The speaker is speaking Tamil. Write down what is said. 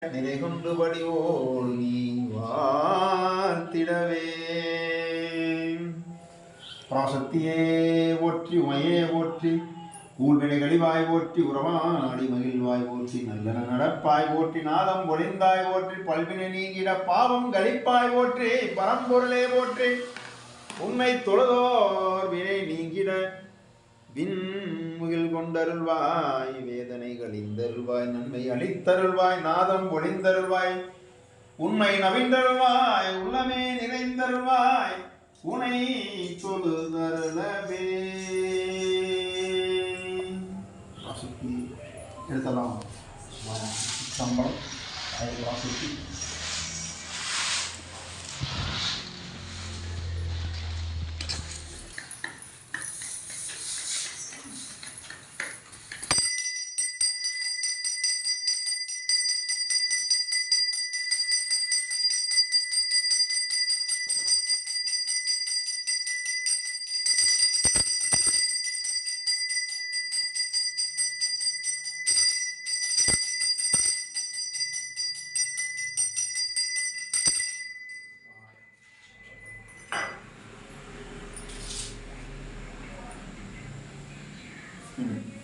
நிலைகொண்டு படிவோள் நீ வாழ்த்திடவே. பராசக்தியே போற்றி, உமையே போற்றி, ஊழ்வினை கழிவாய் போற்றி, உறவாடி மகிழ்வாய் போற்றி, நல்லன நடப்பாய் போற்றி, நாதம் ஒளிந்தாய் போற்றி, பல்வினை நீங்கிட பாவம் கழிப்பாய் போற்றி, பரம்பொருளே போற்றி, உன்னை தொழுதோர் வினை நீங்கிட விண்முகில் கொண்டருள்வாய், வேதனை கழிந்தருள்வாய், நன்மை அளித்தருள்வாய், நாதம் ஒளிந்தருள்வாய், உண்மை நவிந்தருள்வாய், உள்ளமே நிறைந்தருள்வாய், உனை தொழுதருளவே. எழுதலாம் சம்பளம் வாசிக்கு Mm-hmm.